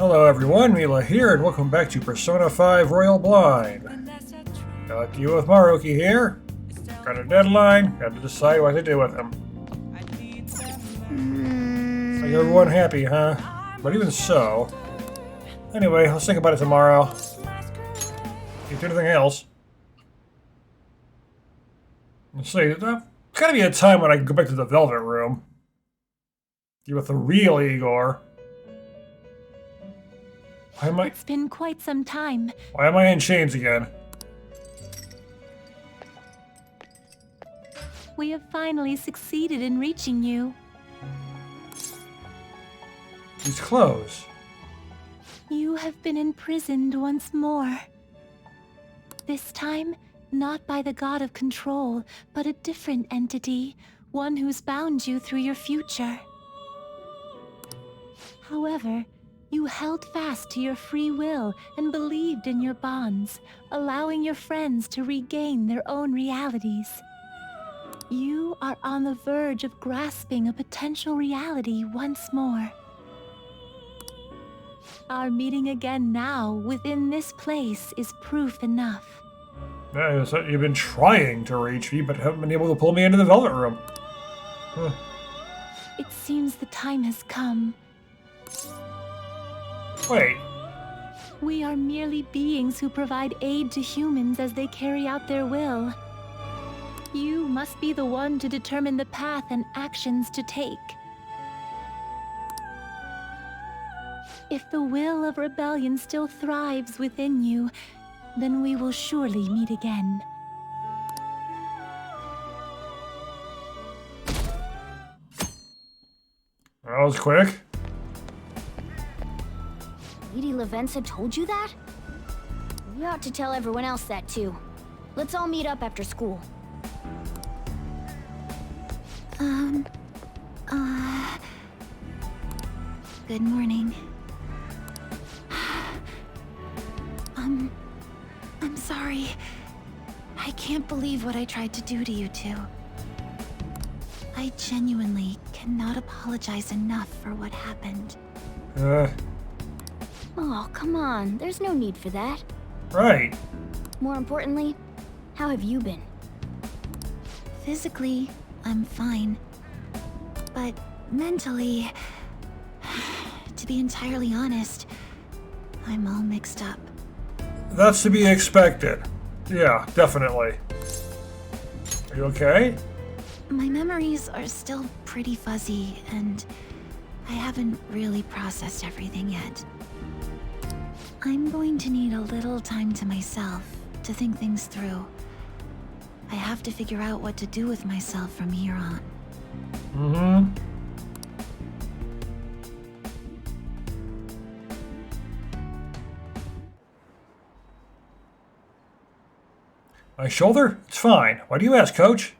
Hello everyone, Mila here, and welcome back to Persona 5 Royal Blind. Got you with Maruki here. Got a deadline, got to decide what to do with him. Make everyone happy, huh? But even so... Anyway, let's think about it tomorrow. Can't do anything else. Let's see, there's gotta be a time when I can go back to the Velvet Room. Deal with the real Igor. It's been quite some time. Why am I in chains again? We have finally succeeded in reaching you. These clothes. You have been imprisoned once more. This time, not by the god of control, but a different entity, one who's bound you through your future. However, you held fast to your free will and believed in your bonds, allowing your friends to regain their own realities. You are on the verge of grasping a potential reality once more. Our meeting again now within this place is proof enough. Yeah, so you've been trying to reach me, but haven't been able to pull me into the Velvet Room. Huh. It seems the time has come. Wait. We are merely beings who provide aid to humans as they carry out their will. You must be the one to determine the path and actions to take. If the will of rebellion still thrives within you, then we will surely meet again. That was quick. Lady Lavenza told you that? We ought to tell everyone else that too. Let's all meet up after school. Good morning. I'm sorry. I can't believe what I tried to do to you two. I genuinely cannot apologize enough for what happened. Oh, come on. There's no need for that. Right. More importantly, how have you been? Physically, I'm fine. But mentally, to be entirely honest, I'm all mixed up. That's to be expected. Yeah, definitely. Are you okay? My memories are still pretty fuzzy, and I haven't really processed everything yet. I'm going to need a little time to myself to think things through. I have to figure out what to do with myself from here on. My shoulder? It's fine. Why do you ask, Coach?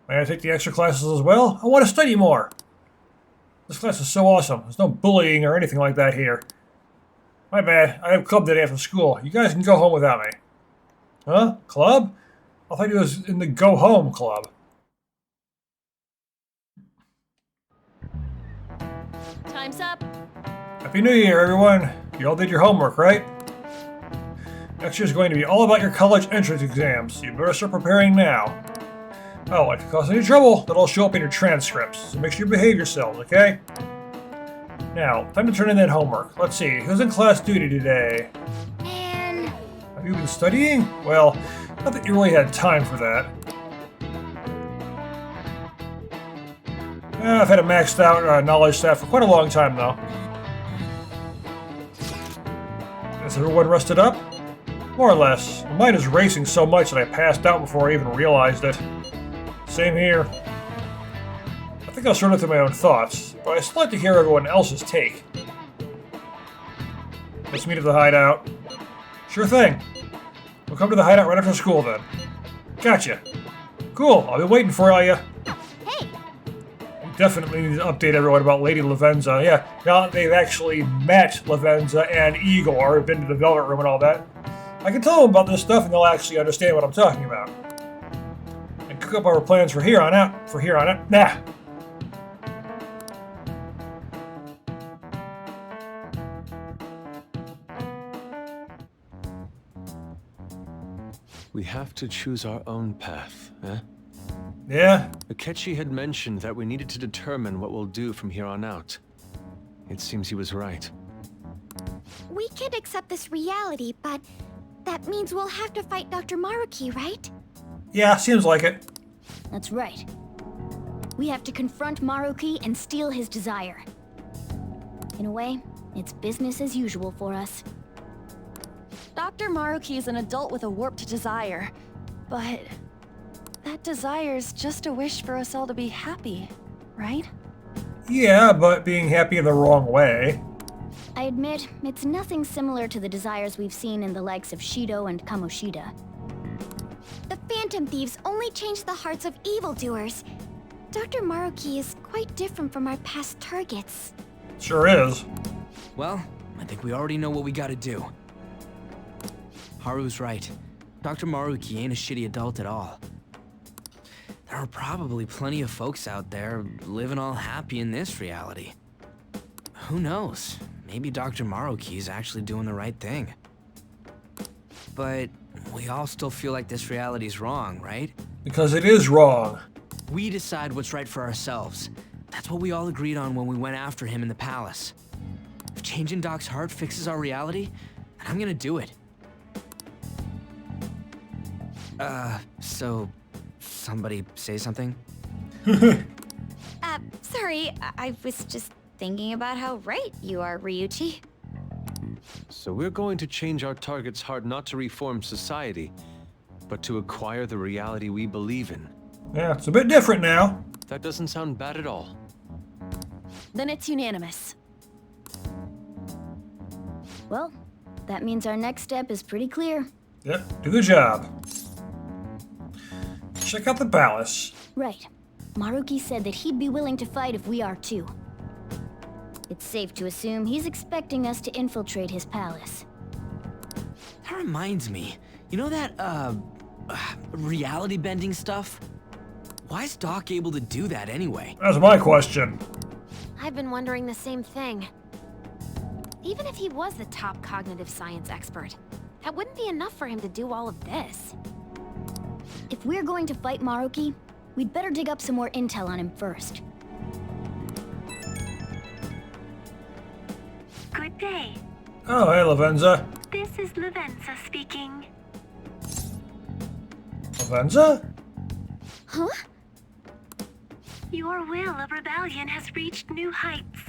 May I take the extra classes as well? I want to study more. This class is so awesome. There's no bullying or anything like that here. My bad. I have club today after school. You guys can go home without me. Huh? Club? I thought he was in the Go Home Club. Time's up. Happy New Year, everyone. You all did your homework, right? Next year's going to be all about your college entrance exams. You better start preparing now. Oh, if you cause any trouble, that'll show up in your transcripts. So make sure you behave yourselves, okay? Now, time to turn in that homework. Let's see, who's in class duty today? Man. Have you been studying? Well, not that you really had time for that. I've had a maxed out knowledge stat for quite a long time, though. Is everyone rested up? More or less. My mind is racing so much that I passed out before I even realized it. Same here. I think I'll sort it through my own thoughts, but I still like to hear everyone else's take. Let's meet at the hideout. Sure thing. We'll come to the hideout right after school then. Gotcha. Cool, I'll be waiting for you. Hey! We definitely need to update everyone about Lady Lavenza. Yeah, now that they've actually met Lavenza and Igor, been to the Velvet Room and all that. I can tell them about this stuff and they'll actually understand what I'm talking about. And cook up our plans for here on out. Nah. We have to choose our own path, eh? Yeah. Akechi had mentioned that we needed to determine what we'll do from here on out. It seems he was right. We can't accept this reality, but that means we'll have to fight Dr. Maruki, right? Yeah, seems like it. That's right. We have to confront Maruki and steal his desire. In a way, it's business as usual for us. Dr. Maruki is an adult with a warped desire, but that desire's just a wish for us all to be happy, right? Yeah, but being happy in the wrong way. I admit, it's nothing similar to the desires we've seen in the likes of Shido and Kamoshida. The Phantom Thieves only change the hearts of evildoers. Dr. Maruki is quite different from our past targets. Sure is. Well, I think we already know what we gotta do. Haru's right. Dr. Maruki ain't a shitty adult at all. There are probably plenty of folks out there living all happy in this reality. Who knows? Maybe Dr. Maruki's actually doing the right thing. But we all still feel like this reality's wrong, right? Because it is wrong. We decide what's right for ourselves. That's what we all agreed on when we went after him in the palace. If changing Doc's heart fixes our reality, then I'm gonna do it. So somebody say something? Sorry, I was just thinking about how right you are, Ryuichi. So we're going to change our target's heart not to reform society, but to acquire the reality we believe in. Yeah, it's a bit different now. That doesn't sound bad at all. Then it's unanimous. Well, that means our next step is pretty clear. Yep, do the job. Check out the palace. Right. Maruki said that he'd be willing to fight if we are too. It's safe to assume he's expecting us to infiltrate his palace. That reminds me. You know that, reality bending stuff? Why is Doc able to do that anyway? That's my question. I've been wondering the same thing. Even if he was the top cognitive science expert, that wouldn't be enough for him to do all of this. If we're going to fight Maruki, we'd better dig up some more intel on him first. Good day. Oh, hey, Lavenza. This is Lavenza speaking. Lavenza? Huh? Your will of rebellion has reached new heights.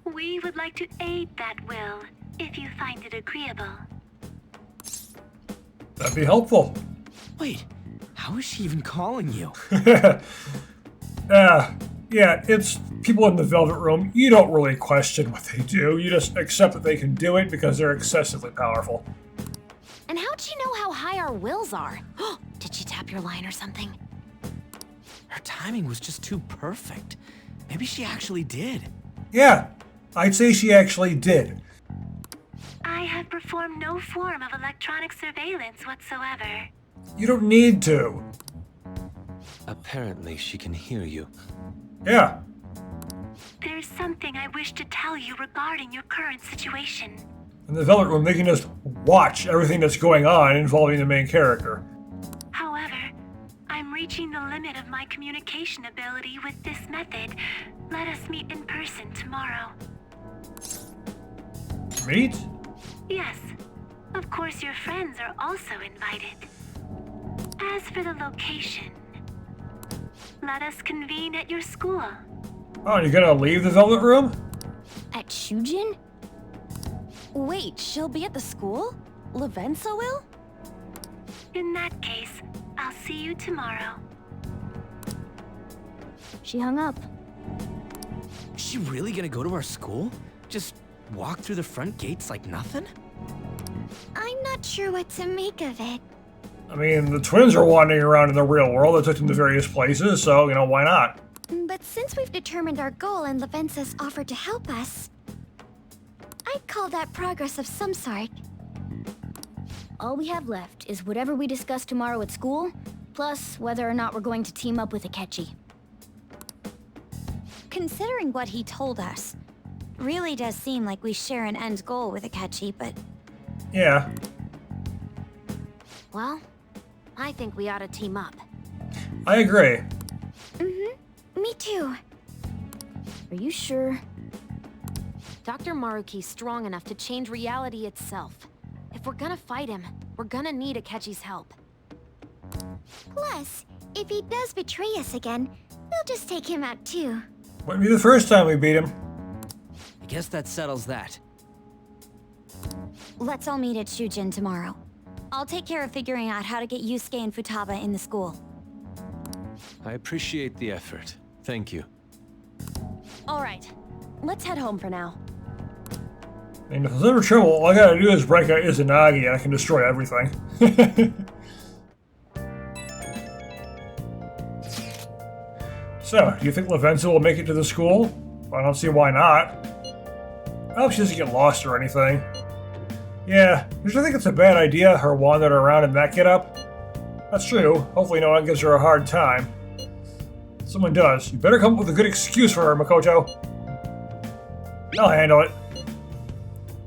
We would like to aid that will, if you find it agreeable. That'd be helpful. Wait, how is she even calling you? Yeah, it's people in the Velvet Room. You don't really question what they do. You just accept that they can do it because they're excessively powerful. And how'd she know how high our wills are? Did she tap your line or something? Her timing was just too perfect. Maybe she actually did. Yeah, I'd say she actually did. I have performed no form of electronic surveillance whatsoever. You don't need to. Apparently, she can hear you. Yeah. There's something I wish to tell you regarding your current situation. In the Velvet Room, they can just watch everything that's going on involving the main character. However, I'm reaching the limit of my communication ability with this method. Let us meet in person tomorrow. Meet? Yes. Of course, your friends are also invited. As for the location, let us convene at your school. Oh, you're gonna leave the Velvet Room? At Shujin? Wait, she'll be at the school? Lavenza will? In that case, I'll see you tomorrow. She hung up. Is she really gonna go to our school? Just walk through the front gates like nothing? I'm not sure what to make of it. I mean, the twins are wandering around in the real world. They took them to various places, so, why not? But since we've determined our goal and Lavenza's offered to help us, I'd call that progress of some sort. All we have left is whatever we discuss tomorrow at school, plus whether or not we're going to team up with Akechi. Considering what he told us, really does seem like we share an end goal with Akechi, but Yeah. Well, I think we ought to team up. I agree. Me too. Are you sure? Dr. Maruki's strong enough to change reality itself. If we're gonna fight him, we're gonna need Akechi's help. Plus, if he does betray us again, we'll just take him out too. Wouldn't be the first time we beat him. I guess that settles that. Let's all meet at Shujin tomorrow. I'll take care of figuring out how to get Yusuke and Futaba in the school. I appreciate the effort. Thank you. All right, let's head home for now. And if there's ever trouble, all I gotta do is break out Izanagi and I can destroy everything. So, do you think Lavenza will make it to the school? I don't see why not. I hope she doesn't get lost or anything. Yeah, because I think it's a bad idea, her wandering around in that getup. That's true. Hopefully no one gives her a hard time. If someone does, you better come up with a good excuse for her, Makoto. I'll handle it.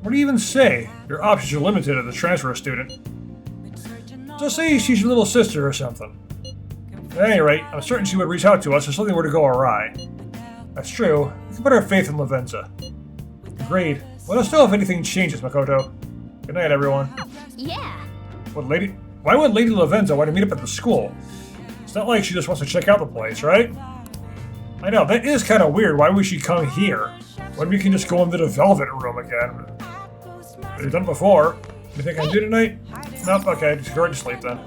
What do you even say? Your options are limited as a transfer student. Just say she's your little sister or something. At any rate, I'm certain she would reach out to us if something were to go awry. That's true. We can put our faith in Lavenza. Agreed. Let us know if anything changes, Makoto. Good night, everyone. Yeah. Why would Lady Lavenza want to meet up at the school? It's not like she just wants to check out the place, right? I know, that is kind of weird. Why would she come here? When we can just go into the Velvet Room again? We've done it before. You think I can do tonight? Nope, okay, just go right to sleep then.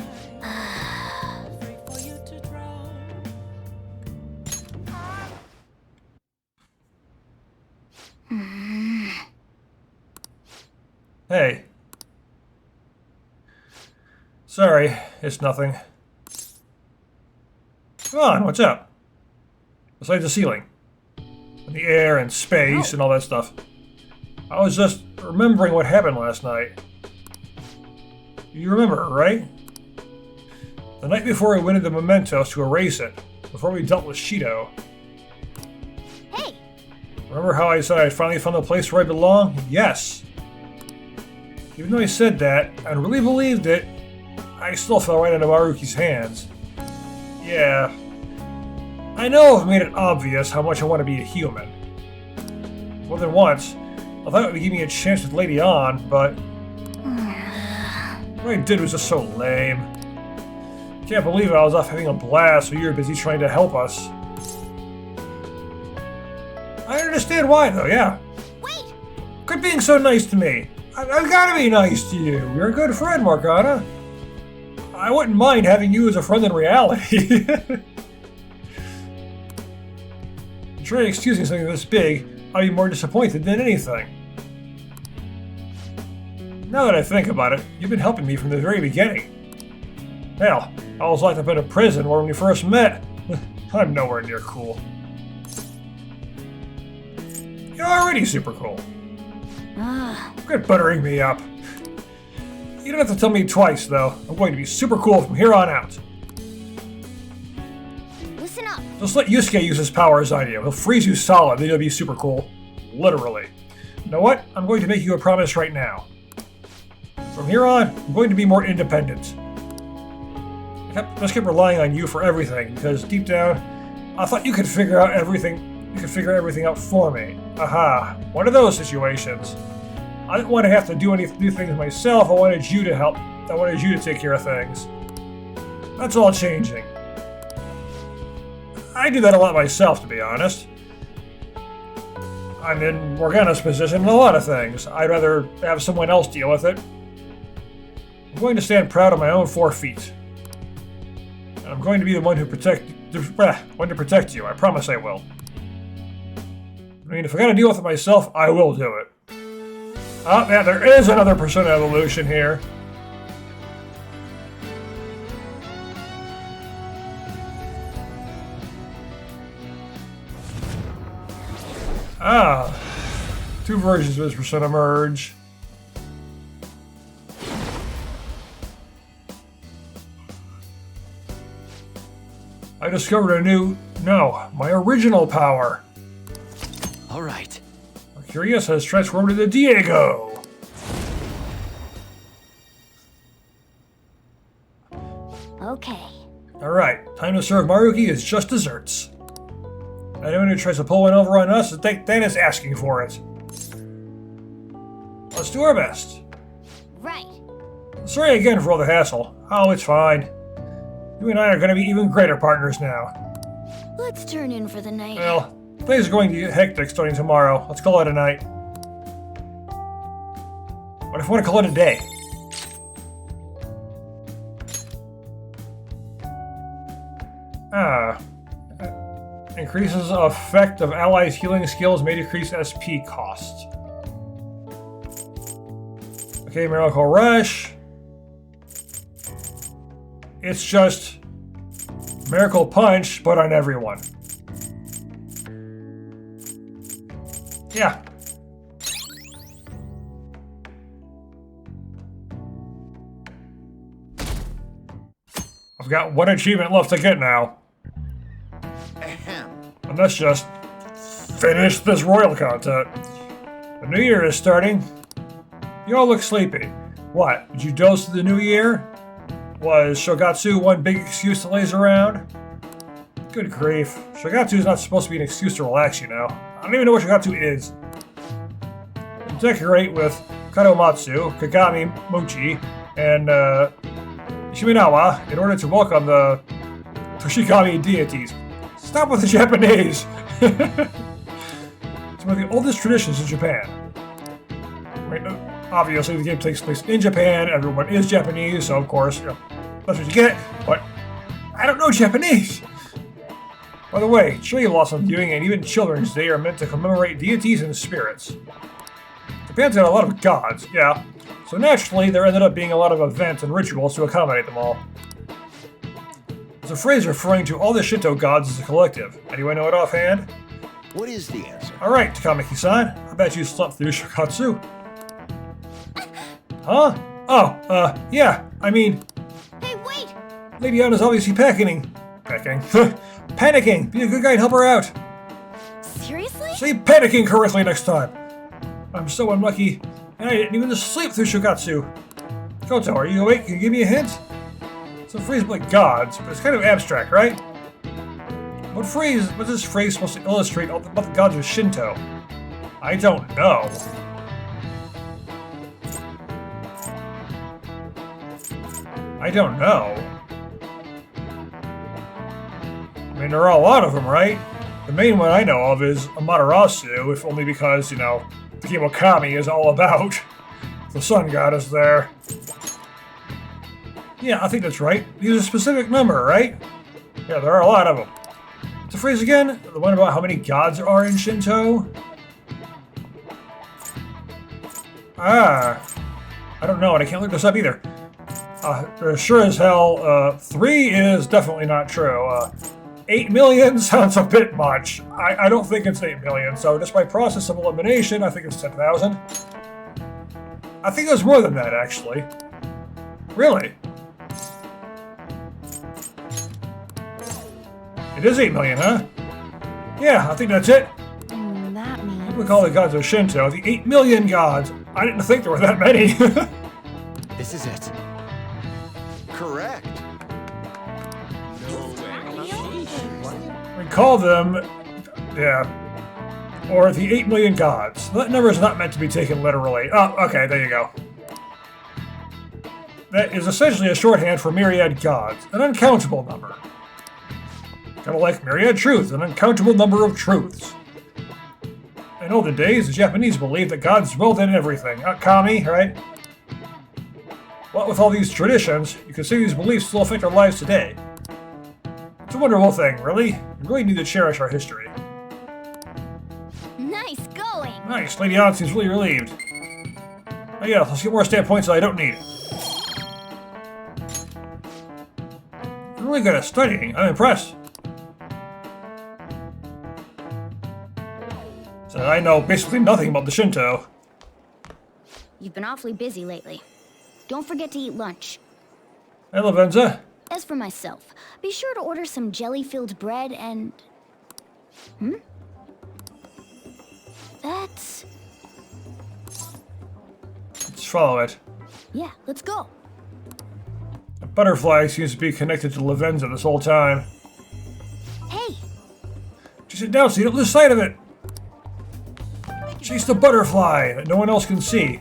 Hey. Sorry, it's nothing. Come on, what's up? Besides the ceiling. And the air and space and all that stuff. I was just remembering what happened last night. You remember, right? The night before we went into Mementos to erase it, before we dealt with Shido. Hey! Remember how I said I finally found the place where I belong? Yes. Even though I said that, and really believed it, I still fell right into Maruki's hands. Yeah. I know I've made it obvious how much I want to be a human. More than once, I thought it would give me a chance with Lady On, but what I did was just so lame. Can't believe I was off having a blast while you were busy trying to help us. I understand why, though, yeah. Wait! Quit being so nice to me. I've got to be nice to you. You're a good friend, Morgana. I wouldn't mind having you as a friend in reality. Try excusing something this big, I'd be more disappointed than anything. Now that I think about it, you've been helping me from the very beginning. Hell, I was locked up in a prison when we first met. I'm nowhere near cool. You're already super cool. Quit buttering me up. You don't have to tell me twice, though. I'm going to be super cool from here on out. Listen up. Just let Yusuke use his powers on you. He'll freeze you solid, then you'll be super cool. Literally. You know what? I'm going to make you a promise right now. From here on, I'm going to be more independent. I just kept relying on you for everything, because deep down, I thought you could figure out everything. You could figure everything out for me. Aha. One of those situations. I didn't want to have to do things myself. I wanted you to help. I wanted you to take care of things. That's all changing. I do that a lot myself, to be honest. I'm in Morgana's position in a lot of things. I'd rather have someone else deal with it. I'm going to stand proud on my own 4 feet. And I'm going to be the one to protect you. I promise I will. I mean, if I gotta deal with it myself, I will do it. Oh, yeah, there is another Persona evolution here. Ah, 2 versions of this Persona merge. I discovered my original power. All right. Curious has transformed into Diego. to serve Maruki is just desserts. Anyone who tries to pull one over on us, that is asking for it. Let's do our best. Right. Sorry again for all the hassle. Oh, it's fine. You and I are going to be even greater partners now. Let's turn in for the night. Well, things are going to get hectic starting tomorrow. Let's call it a night. What if we want to call it a day? Increases effect of allies' healing skills may decrease SP costs. Okay, Miracle Rush. It's just Miracle Punch, but on everyone. Yeah. I've got one achievement left to get now. And that's just finish this royal content. The new year is starting. You all look sleepy. What? Did you doze to the new year? Was Shogatsu one big excuse to laze around? Good grief. Shogatsu is not supposed to be an excuse to relax, you know. I don't even know what Shogatsu is. You decorate with Kadomatsu, Kagami Mochi, and Shiminawa in order to welcome the Toshigami deities. Stop with the Japanese! It's one of the oldest traditions in Japan. Right, obviously, the game takes place in Japan, everyone is Japanese, so of course, you know, that's what you get, but I don't know Japanese! By the way, cherry blossom viewing and even Children's Day are meant to commemorate deities and spirits. Japan's got a lot of gods, yeah, so naturally there ended up being a lot of events and rituals to accommodate them all. It's a phrase referring to all the Shinto gods as a collective. Anyone know it offhand? What is the answer? Alright, Takamaki-san. I bet you slept through Shokatsu. Huh? Oh, yeah, I mean... Hey, wait! Lady Anna's obviously panicking. Panicking! Be a good guy and help her out. Seriously? Say panicking correctly next time. I'm so unlucky, and I didn't even sleep through Shokatsu. Koto, are you awake? Can you give me a hint? It's a phrase like gods, but it's kind of abstract, right? What this phrase supposed to illustrate about the gods of Shinto? I don't know. I don't know. I mean, there are a lot of them, right? The main one I know of is Amaterasu, if only because, you know, the game Okami is all about the sun goddess there. Yeah, I think that's right. Use a specific number, right? Yeah, there are a lot of them. What's the phrase again? The one about how many gods there are in Shinto? I don't know, and I can't look this up either. Sure as hell, 3 is definitely not true. 8 million sounds a bit much. I don't think it's 8 million, so just by process of elimination, I think it's 10,000. I think there's more than that, actually. Really? It is 8 million, huh? Yeah, I think that's it. That means... We call the gods of Shinto the 8 million gods. I didn't think there were that many. This is it. Correct. We call them, yeah, or the 8 million gods. That number is not meant to be taken literally. Oh, okay, there you go. That is essentially a shorthand for myriad gods, an uncountable number. Kind of like myriad truth, an uncountable number of truths. In olden days, the Japanese believed that gods dwelled in everything. Kami, right? What with all these traditions, you can see these beliefs still affect our lives today. It's a wonderful thing, really. We really need to cherish our history. Nice going! Nice, Lady Anna seems really relieved. Oh yeah, let's get more stat points that I don't need. You're really good at studying. I'm impressed. So I know basically nothing about the Shinto. You've been awfully busy lately. Don't forget to eat lunch. Hey, Lavenza. As for myself, be sure to order some jelly-filled bread and... That's... Let's follow it. Yeah, let's go. A butterfly seems to be connected to Lavenza this whole time. down so you don't lose sight of it. Chase the butterfly that no one else can see.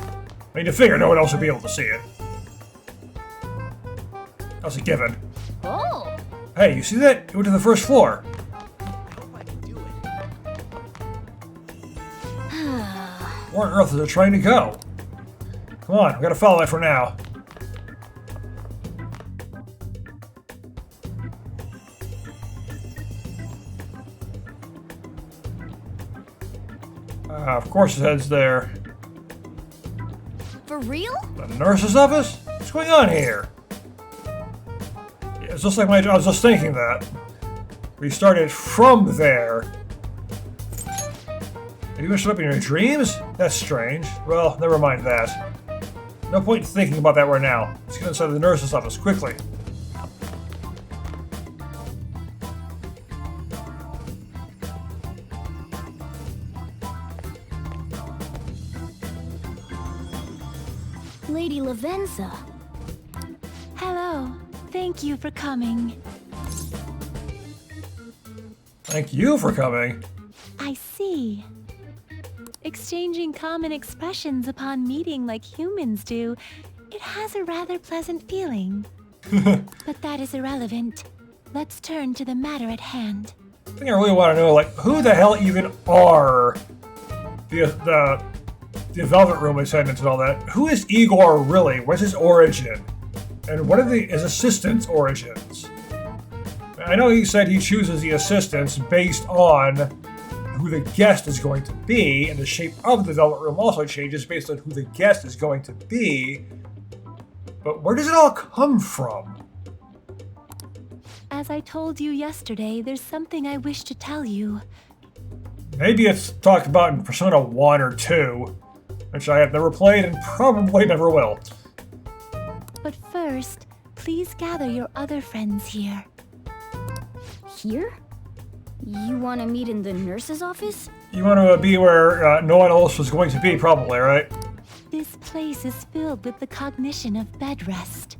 I mean, you figure no one else will be able to see it. That's a given. Oh! Hey, you see that? It went to the first floor. Where on earth is it trying to go? Come on, we gotta follow it for now. Of course it heads there. For real? The nurse's office? What's going on here? Yeah, it's just like I was just thinking that. We started from there. Did you show up in your dreams? That's strange. Well, never mind that. No point in thinking about that right now. Let's get inside the nurse's office, quickly. Lady Lavenza. Hello. Thank you for coming. Thank you for coming. I see. Exchanging common expressions upon meeting like humans do, it has a rather pleasant feeling. But that is irrelevant. Let's turn to the matter at hand. I think I really want to know, like, who the hell even are the Velvet Room attendants and all that? Who is Igor really? What's his origin? And what are his assistants' origins? I know he said he chooses the assistants based on who the guest is going to be, and the shape of the Velvet Room also changes based on who the guest is going to be. But where does it all come from? As I told you yesterday, there's something I wish to tell you. Maybe it's talked about in Persona 1 or 2, which I have never played and probably never will. But first, please gather your other friends here. Here? You want to meet in the nurse's office? You want to be where no one else was going to be, probably, right? This place is filled with the cognition of bed rest.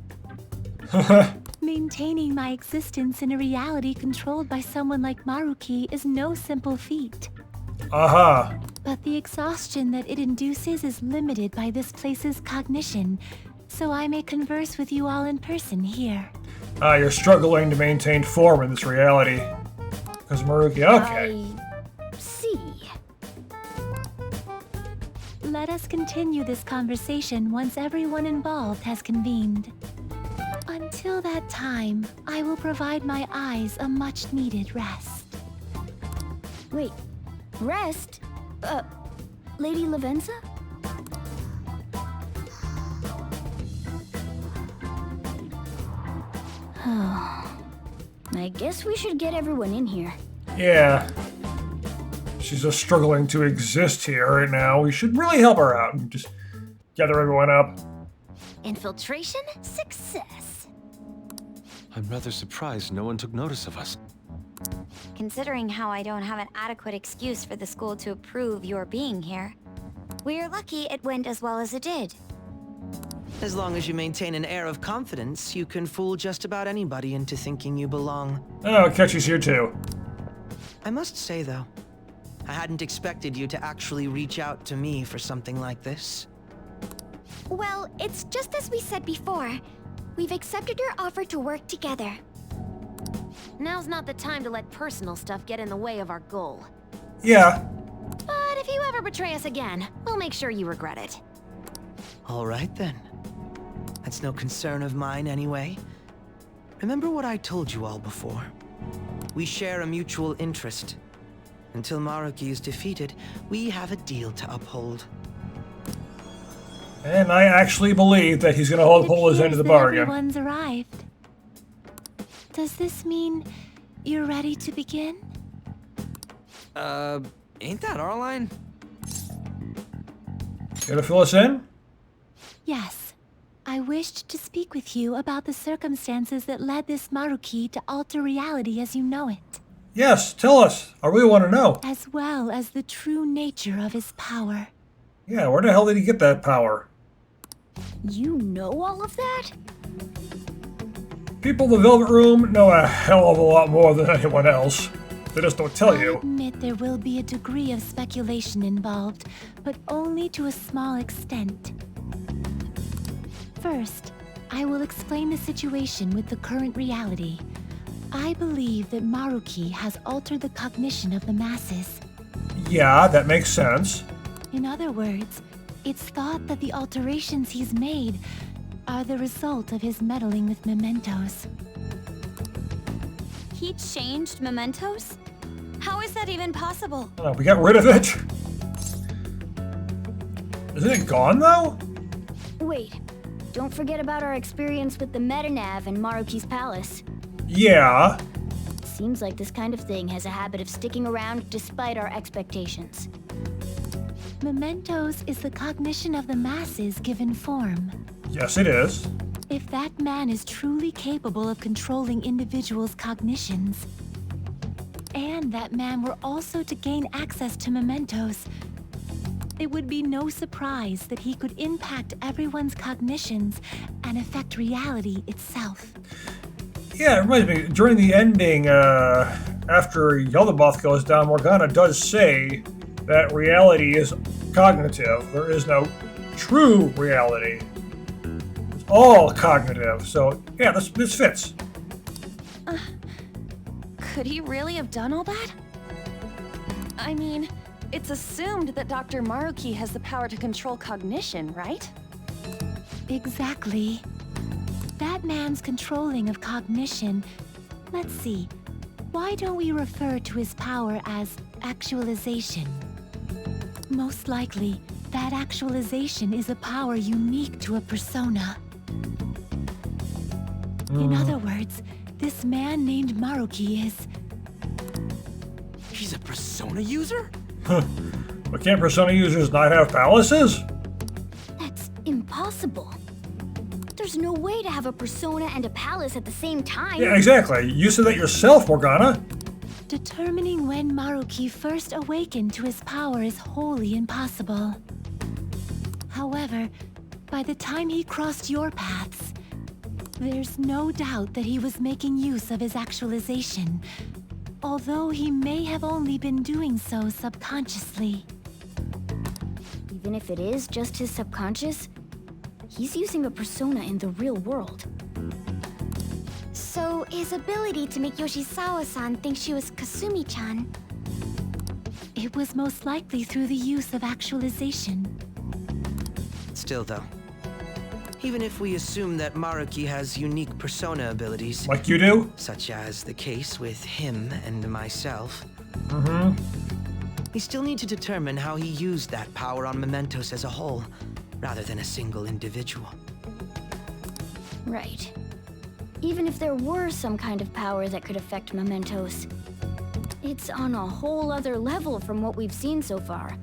Maintaining my existence in a reality controlled by someone like Maruki is no simple feat. Aha. But the exhaustion that it induces is limited by this place's cognition, so I may converse with you all in person here. You're struggling to maintain form in this reality. Because Maruki, okay. I see. Let us continue this conversation once everyone involved has convened. Until that time, I will provide my eyes a much-needed rest. Wait, rest? Lady Lavenza? I guess we should get everyone in here. Yeah. She's just struggling to exist here right now. We should really help her out and just gather everyone up. Infiltration success. I'm rather surprised no one took notice of us. Considering how I don't have an adequate excuse for the school to approve your being here, we're lucky it went as well as it did. As long as you maintain an air of confidence, you can fool just about anybody into thinking you belong. Oh, Ketchy's here too. I must say, though, I hadn't expected you to actually reach out to me for something like this. Well, it's just as we said before. We've accepted your offer to work together. Now's not the time to let personal stuff get in the way of our goal. Yeah. But if you ever betray us again, we'll make sure you regret it. All right, then. That's no concern of mine, anyway. Remember what I told you all before. We share a mutual interest. Until Maruki is defeated, we have a deal to uphold. And I actually believe that he's going to hold his end of the bargain. Everyone's arrived. Does this mean you're ready to begin? Ain't that our line? Gonna fill us in? Yes. I wished to speak with you about the circumstances that led this Maruki to alter reality as you know it. Yes, tell us. I really want to know. As well as the true nature of his power. Yeah, where the hell did he get that power? You know all of that? People in the Velvet Room know a hell of a lot more than anyone else. They just don't tell I you. admit there will be a degree of speculation involved, but only to a small extent. First, I will explain the situation with the current reality. I believe that Maruki has altered the cognition of the masses. Yeah, that makes sense. In other words, it's thought that the alterations he's made are the result of his meddling with mementos. He changed mementos? How is that even possible? Oh, we got rid of it? Isn't it gone, though? Wait, don't forget about our experience with the Metanav in Maruki's palace. Yeah. Seems like this kind of thing has a habit of sticking around despite our expectations. Mementos is the cognition of the masses given form. Yes, it is. If that man is truly capable of controlling individuals' cognitions, and that man were also to gain access to mementos, it would be no surprise that he could impact everyone's cognitions and affect reality itself. Yeah, it reminds me, during the ending, after Yeldabaoth goes down, Morgana does say that reality is cognitive. There is no true reality. It's all cognitive. So, yeah, this fits. Could he really have done all that? I mean, it's assumed that Dr. Maruki has the power to control cognition, right? Exactly. That man's controlling of cognition. Let's see. Why don't we refer to his power as actualization? Most likely, that actualization is a power unique to a persona. In other words, this man named Maruki is... He's a persona user? But can't Persona users not have palaces? That's impossible. There's no way to have a persona and a palace at the same time. Yeah, exactly. You said that yourself, Morgana. Determining when Maruki first awakened to his power is wholly impossible. However, by the time he crossed your paths, there's no doubt that he was making use of his actualization, although he may have only been doing so subconsciously. Even if it is just his subconscious, he's using a persona in the real world. So his ability to make Yoshizawa-san think she was Kasumi-chan. It was most likely through the use of actualization. Still, though, even if we assume that Maruki has unique persona abilities, Like you do? such as the case with him and myself, Mm-hmm. we still need to determine how he used that power on mementos as a whole, rather than a single individual. Right. Even if there were some kind of power that could affect mementos, it's on a whole other level from what we've seen so far.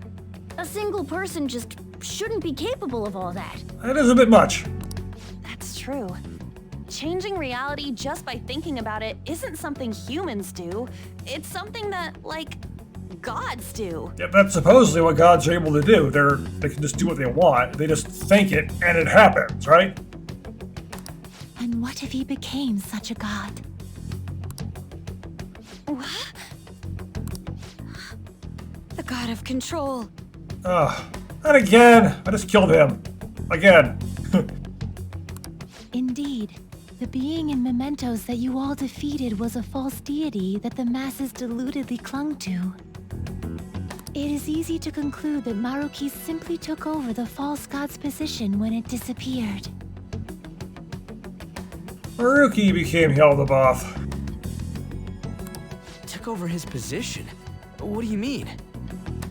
A single person just shouldn't be capable of all that. That is a bit much. That's true. Changing reality just by thinking about it isn't something humans do. It's something that, like, gods do. Yeah, that's supposedly what gods are able to do. They can just do what they want. They just think it, and it happens, right? And what if he became such a god? The god of control. And again! I just killed him. Again. Indeed, the being in mementos that you all defeated was a false deity that the masses deludedly clung to. It is easy to conclude that Maruki simply took over the false god's position when it disappeared. Maruki became Yeldabaoth. Took over his position? What do you mean?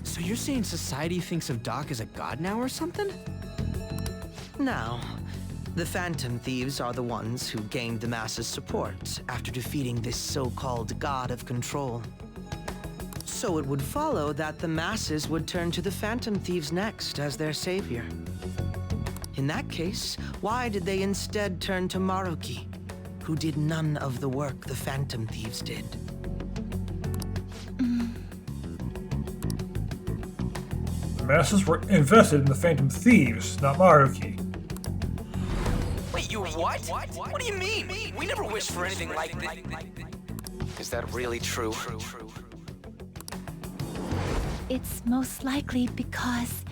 So you're saying society thinks of Doc as a god now or something? No. The Phantom Thieves are the ones who gained the masses' support after defeating this so-called god of control. So it would follow that the masses would turn to the Phantom Thieves next as their savior. In that case, why did they instead turn to Maruki, who did none of the work the Phantom Thieves did? The masses were invested in the Phantom Thieves, not Maruki. Wait, you what? What do you mean? We never wished for anything like this. Is that really true? it's most likely because...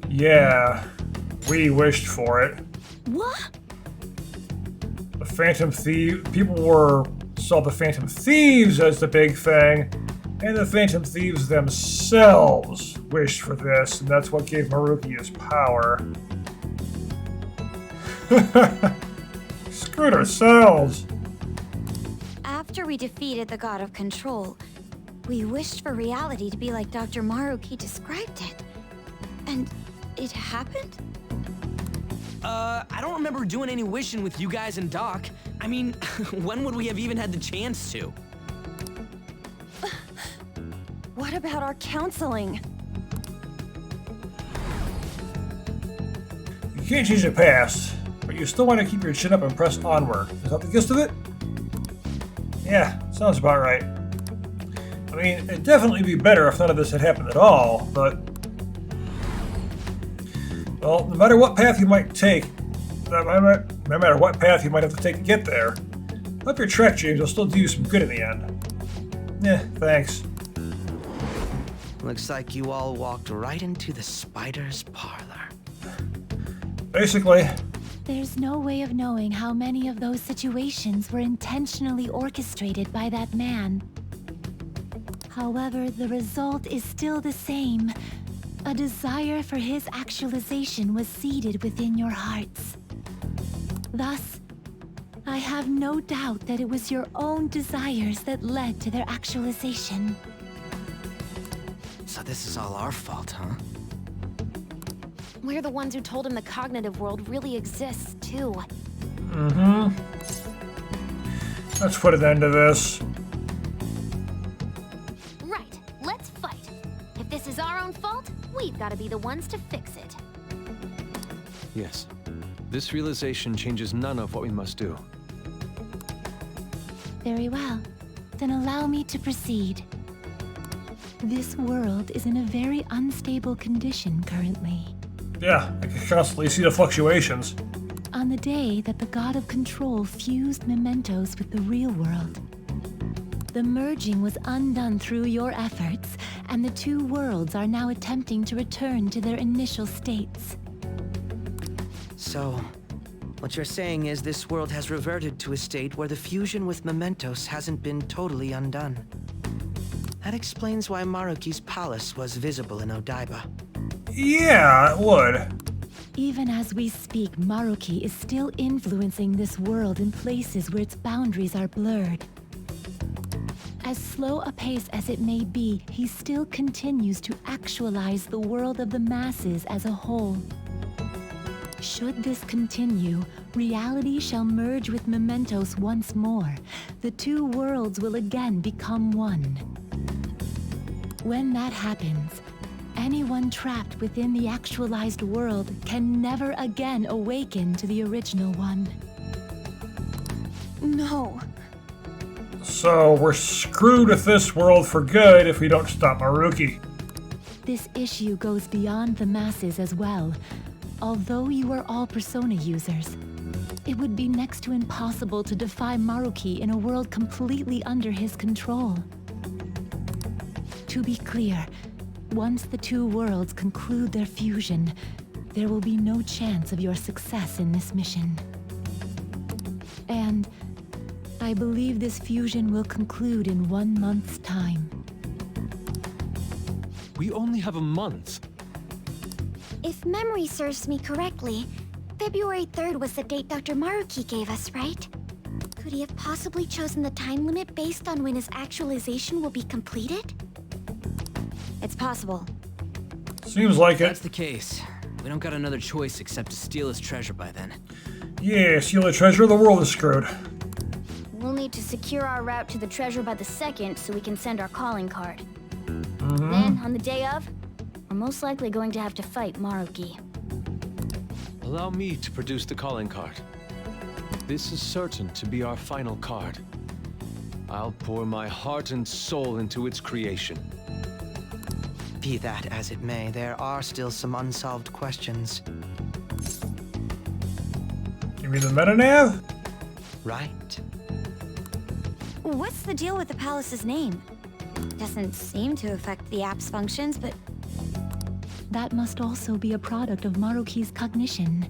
Yeah, we wished for it. What? The Phantom Thief... People saw the Phantom Thieves as the big thing, and the Phantom Thieves themselves wished for this, and that's what gave Maruki his power. Screwed ourselves! After we defeated the God of Control, we wished for reality to be like Dr. Maruki described it. And it happened? I don't remember doing any wishing with you guys and Doc. I mean, when would we have even had the chance to? What about our counseling? You can't change the past, but you still want to keep your chin up and press onward. Is that the gist of it? Yeah, sounds about right. I mean, it'd definitely be better if none of this had happened at all, but... Well, no matter what path you might take, no matter what path you might have to take to get there, up your trek, James, will still do you some good in the end. Yeah, thanks. Looks like you all walked right into the spider's parlor. Basically. There's no way of knowing how many of those situations were intentionally orchestrated by that man. However, the result is still the same. A desire for his actualization was seeded within your hearts. Thus, I have no doubt that it was your own desires that led to their actualization. So this is all our fault, huh? We're the ones who told him the cognitive world really exists, too. Mm-hmm. Let's put an end to this. Right, let's fight. If this is our own fault, we've got to be the ones to fix it. Yes. This realization changes none of what we must do. Very well. Then allow me to proceed. This world is in a very unstable condition currently. Yeah, I can constantly see the fluctuations. On the day that the God of Control fused mementos with the real world, the merging was undone through your efforts, and the two worlds are now attempting to return to their initial states. So, what you're saying is this world has reverted to a state where the fusion with mementos hasn't been totally undone. That explains why Maruki's palace was visible in Odaiba. Yeah, it would. Even as we speak, Maruki is still influencing this world in places where its boundaries are blurred. As slow a pace as it may be, he still continues to actualize the world of the masses as a whole. Should this continue, reality shall merge with mementos once more. The two worlds will again become one. When that happens, anyone trapped within the actualized world can never again awaken to the original one. No. So we're screwed with this world for good if we don't stop Maruki. This issue goes beyond the masses as well. Although you are all Persona users, it would be next to impossible to defy Maruki in a world completely under his control. To be clear, once the two worlds conclude their fusion, there will be no chance of your success in this mission. And I believe this fusion will conclude in 1 month's time. We only have a month. If memory serves me correctly, February 3rd was the date Dr. Maruki gave us, right? Could he have possibly chosen the time limit based on when his actualization will be completed? It's possible. Seems like If that's it. the case, we don't got another choice except to steal his treasure by then. Yeah, steal the treasure, the world is screwed. We'll need to secure our route to the treasure by the 2nd so we can send our calling card. Then, on the day of, we're most likely going to have to fight Maruki. Allow me to produce the calling card. This is certain to be our final card. I'll pour my heart and soul into its creation. Be that as it may, there are still some unsolved questions. You mean the meta-nav? Right. What's the deal with the palace's name? Doesn't seem to affect the app's functions, but That must also be a product of Maruki's cognition.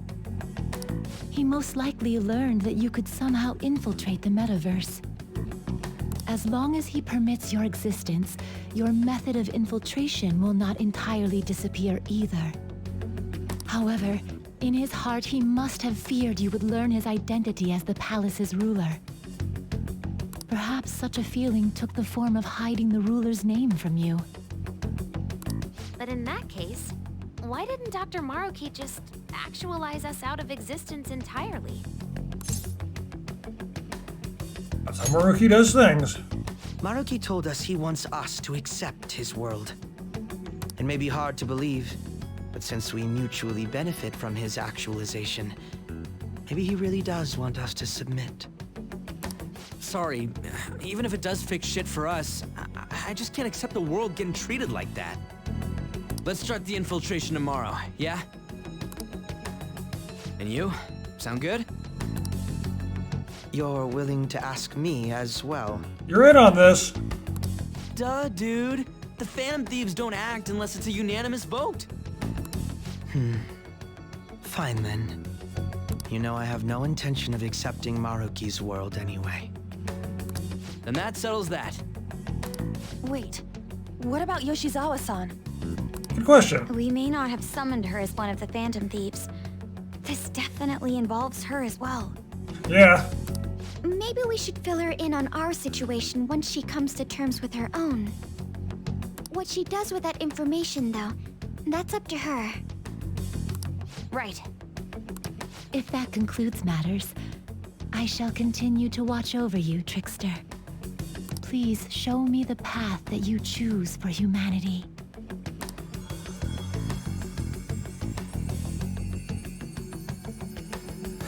He most likely learned that you could somehow infiltrate the metaverse. As long as he permits your existence, your method of infiltration will not entirely disappear either. However, in his heart, he must have feared you would learn his identity as the palace's ruler. Perhaps such a feeling took the form of hiding the ruler's name from you. But in that case, why didn't Dr. Maruki just actualize us out of existence entirely? That's how Maruki does things. Maruki told us he wants us to accept his world. It may be hard to believe, but since we mutually benefit from his actualization, maybe he really does want us to submit. Sorry, even if it does fix shit for us, I just can't accept the world getting treated like that. Let's start the infiltration tomorrow, yeah? And you? Sound good? You're willing to ask me as well. You're in on this. Duh, dude. The Phantom Thieves don't act unless it's a unanimous vote. Fine then. You know I have no intention of accepting Maruki's world anyway. Then that settles that. Wait, what about Yoshizawa-san? Good question. we may not have summoned her as one of the Phantom Thieves. This definitely involves her as well. Yeah. Maybe we should fill her in on our situation once she comes to terms with her own. What she does with that information, though, that's up to her. Right. If that concludes matters, I shall continue to watch over you, Trickster. Please show me the path that you choose for humanity.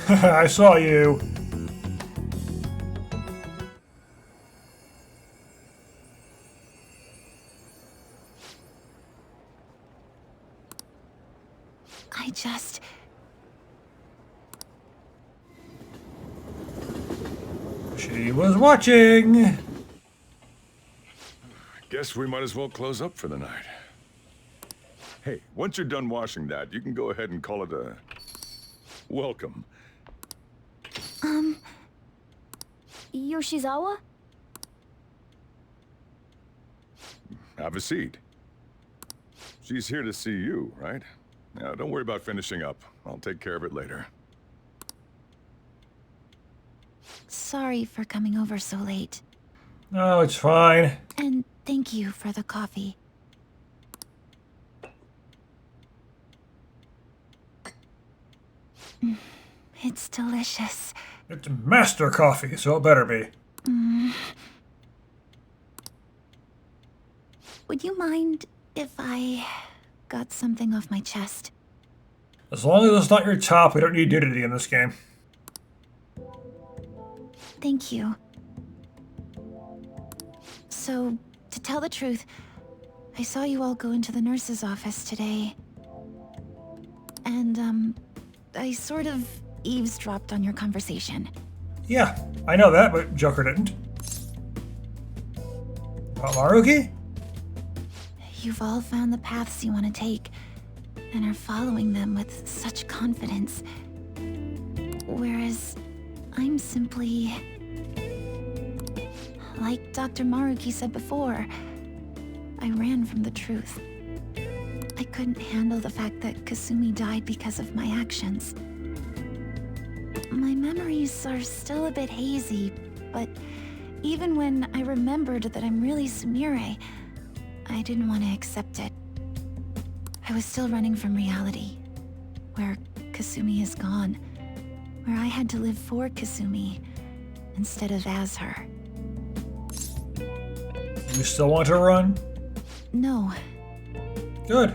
I saw you. I just... She was watching. Guess we might as well close up for the night. Hey, once you're done washing that, you can go ahead and call it a welcome. Yoshizawa? Have a seat. She's here to see you, right? Now, don't worry about finishing up. I'll take care of it later. Sorry for coming over so late. Oh, it's fine. And thank you for the coffee. It's delicious. It's master coffee, so it better be. Would you mind if I got something off my chest? As long as it's not your top, we don't need nudity in this game. Thank you. So, to tell the truth, I saw you all go into the nurse's office today. And, I sort of eavesdropped on your conversation. Yeah, I know that, but Joker didn't. About Maruki? You've all found the paths you want to take, and are following them with such confidence. Whereas, I'm simply... Like Dr. Maruki said before, I ran from the truth. I couldn't handle the fact that Kasumi died because of my actions. My memories are still a bit hazy, but even when I remembered that I'm really Sumire, I didn't want to accept it. I was still running from reality, where Kasumi is gone, where I had to live for Kasumi instead of as her. You still want to run? No, Good.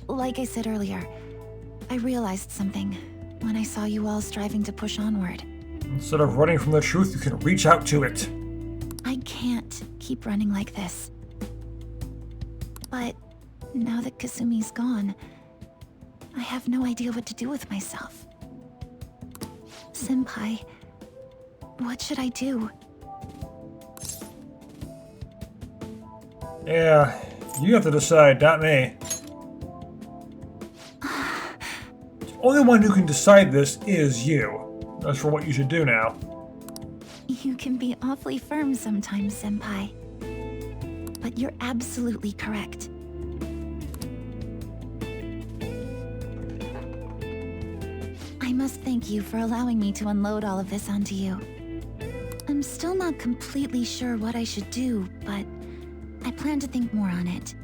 like I said earlier, I realized something when I saw you all striving to push onward. Instead of running from the truth, you can reach out to it. I can't keep running like this. But now that Kasumi's gone, I have no idea what to do with myself. Senpai, what should I do? Yeah, you have to decide, not me. The only one who can decide this is you. As for what you should do now. You can be awfully firm sometimes, Senpai. But you're absolutely correct. I must thank you for allowing me to unload all of this onto you. I'm still not completely sure what I should do, but I plan to think more on it.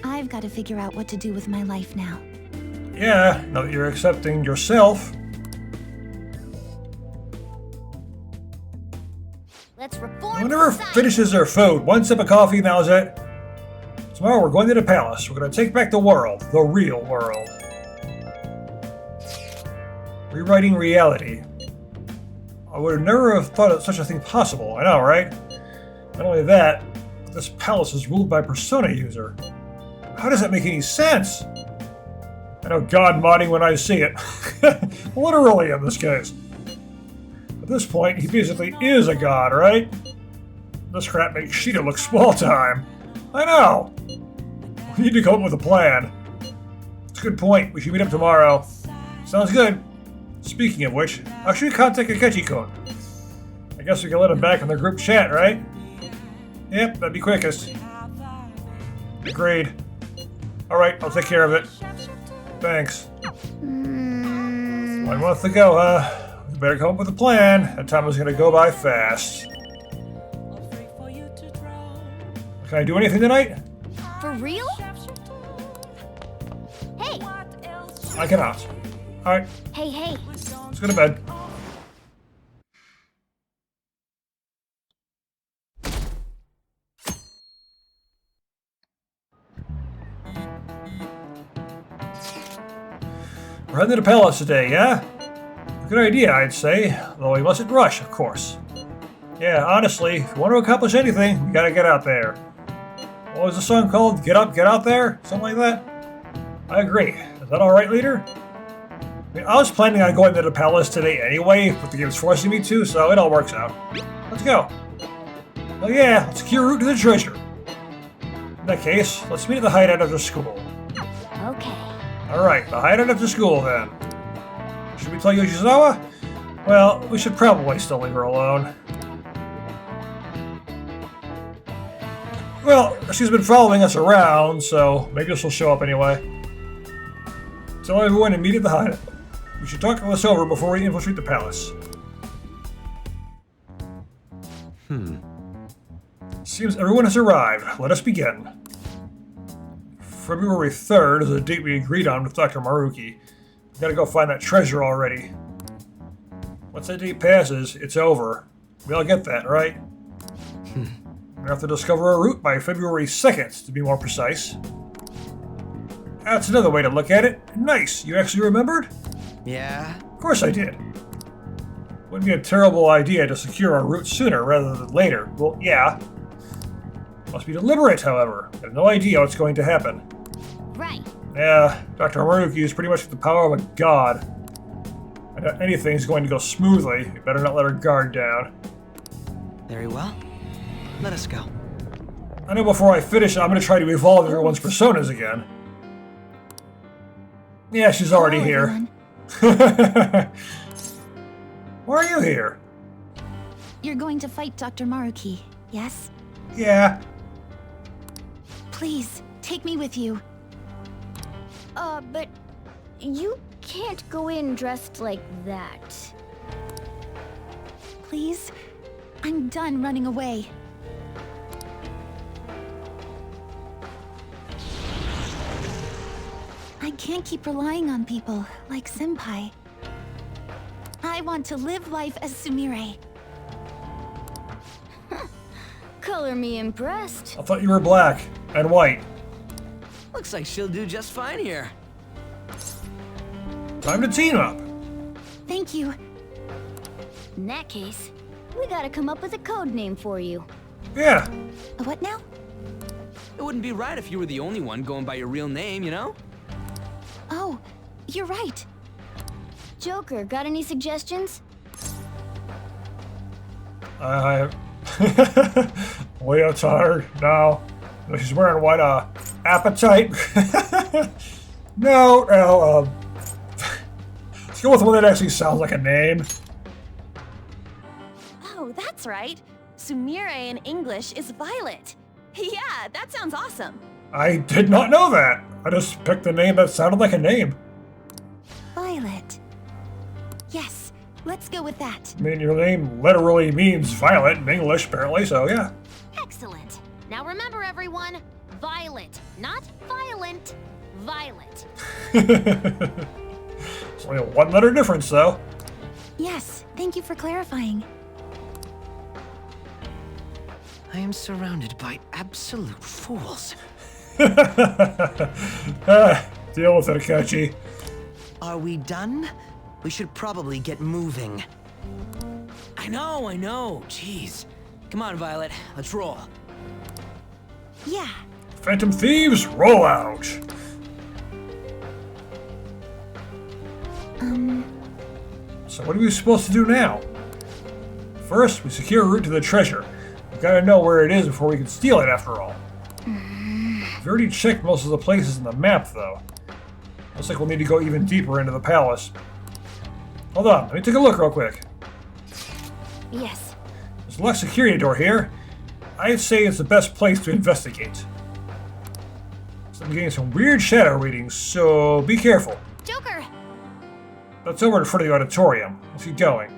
I've got to figure out what to do with my life now. Yeah, now that you're accepting yourself. Let's reform Whoever society. finishes their food, one sip of coffee, and that was it. Tomorrow we're going to the palace. We're going to take back the world, the real world. Rewriting reality. I would have never have thought of such a thing possible. I know, right? Not only that, this palace is ruled by a Persona user. How does that make any sense? I know God modding when I see it. Literally in this case. At this point, he basically is a god, right? This crap makes Sheeta look small time. I know! We need to come up with a plan. It's a good point. We should meet up tomorrow. Sounds good. Speaking of which, how should we contact Akechi-kun? I guess we can let him back in the group chat, right? Yep, that'd be quickest. Agreed. Alright, I'll take care of it. Thanks. 1 month to go, huh? We better come up with a plan. That time is gonna go by fast. Can I do anything tonight? For real? Hey! I cannot. Alright, Hey! let's go to bed. We're heading to the palace today, yeah? Good idea, I'd say. Though we mustn't rush, of course. Yeah, honestly, if you want to accomplish anything, you gotta get out there. What was the song called? Get up, get out there? Something like that? I agree. Is that alright, leader? I mean, I was planning on going to the palace today anyway, but the game's forcing me to, so it all works out. Let's go. Oh yeah, let's secure a route to the treasure. In that case, let's meet at the hideout after school. Okay. Alright, the hideout after school then. Should we tell Yoshizawa? Well, we should probably still leave her alone. Well, she's been following us around, so maybe she'll show up anyway. Tell everyone to meet at the hideout. We should talk this over before we infiltrate the palace. Seems everyone has arrived. Let us begin. February 3rd is the date we agreed on with Dr. Maruki. We gotta go find that treasure already. Once that date passes, it's over. We all get that, right? We have to discover a route by February 2nd, to be more precise. That's another way to look at it. Nice, you actually remembered? Yeah? Of course I did. Wouldn't be a terrible idea to secure our route sooner rather than later. Well, yeah. Must be deliberate, however. I have no idea what's going to happen. Right. Yeah, Dr. Maruki is pretty much the power of a god. I doubt anything's going to go smoothly. We better not let our guard down. Very well. Let us go. I know before I finish, I'm going to try to evolve everyone's personas again. Yeah, she's already Hello, here. everyone. Why are you here? You're going to fight Dr. Maruki, yes? Yeah. Please, take me with you. But you can't go in dressed like that. Please? I'm done running away. I can't keep relying on people like Senpai. I want to live life as Sumire. Color me impressed. I thought you were black and white. Looks like she'll do just fine here. Time to team up. Thank you. In that case, we gotta come up with a code name for you. Yeah. What now? It wouldn't be right if you were the only one going by your real name, you know? Oh, you're right. Joker, got any suggestions? Leotard, no. She's wearing what? Appetite? No, let's go with one that actually sounds like a name. Oh, that's right. Sumire in English is Violet. Yeah, that sounds awesome. I did not know that. I just picked a name that sounded like a name. Violet. Yes, let's go with that. I mean, your name literally means violet in English, apparently, so yeah. Excellent. Now remember, everyone, Violet, not violent. Violet. It's only a one-letter difference, though. Yes, thank you for clarifying. I am surrounded by absolute fools. Deal with it, Akachi. Are we done? We should probably get moving. I know. Jeez. Come on, Violet. Let's roll. Yeah. Phantom Thieves, roll out! So what are we supposed to do now? First, we secure a route to the treasure. We've got to know where it is before we can steal it, after all. We've already checked most of the places in the map, though. Looks like we'll need to go even deeper into the palace. Hold on, let me take a look real quick. Yes. There's a locked security door here. I'd say it's the best place to investigate. So I'm getting some weird shadow readings, so be careful. Joker! That's over in front of the auditorium. Let's keep going.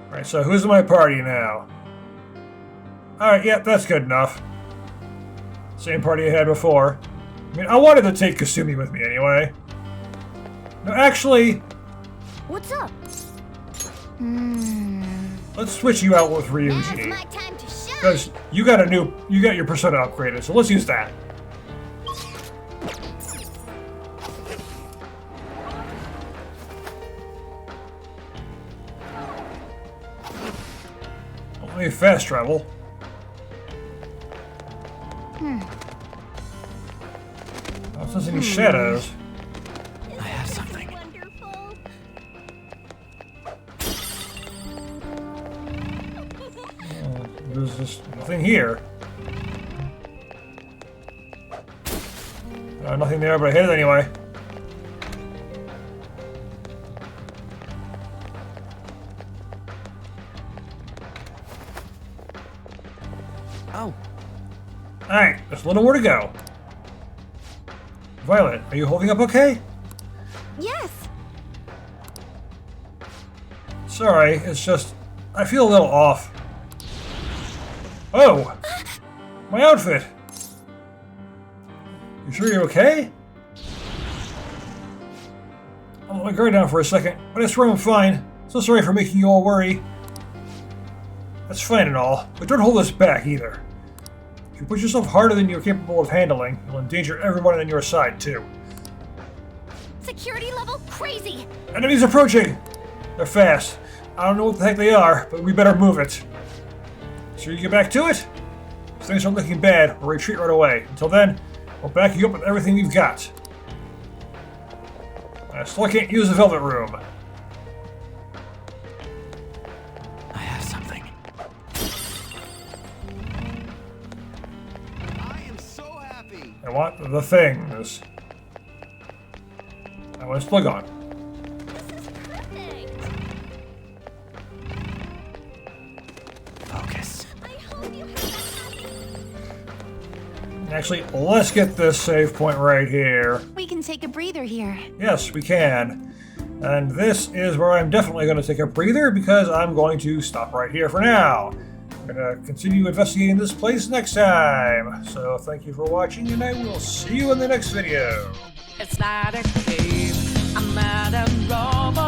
Alright, so who's in my party now? Alright, yeah, that's good enough. Same party I had before. I mean, I wanted to take Kasumi with me anyway. No, actually, What's up? let's switch you out with Now's Ryuji. my time to shine. Because you got your persona upgraded, so let's use that. Only fast travel. Not sense any shadows. I have something. Wonderful. There's just nothing here. Nothing there, but I hit it anyway. Oh, Alright, there's a little more to go. Violet, are you holding up okay? Yes. Sorry, it's just... I feel a little off. Oh! My outfit! You sure you're okay? I'll let my guard down for a second, but I swear I'm fine. So sorry for making you all worry. That's fine and all, but don't hold us back either. If you push yourself harder than you're capable of handling, you'll endanger everyone on your side, too. Security level crazy! Enemies approaching! They're fast. I don't know what the heck they are, but we better move it. So you get back to it? If things aren't looking bad, we'll retreat right away. Until then, we'll back you up with everything we've got. I still can't use the Velvet Room. I have something. I am so happy. I want the things. I want to plug on. Focus. Actually, let's get this save point right here. We can take a breather here. Yes, we can. And this is where I'm definitely going to take a breather because I'm going to stop right here for now. I'm going to continue investigating this place next time. So thank you for watching, and I will see you in the next video. It's not a game. I'm not a robot.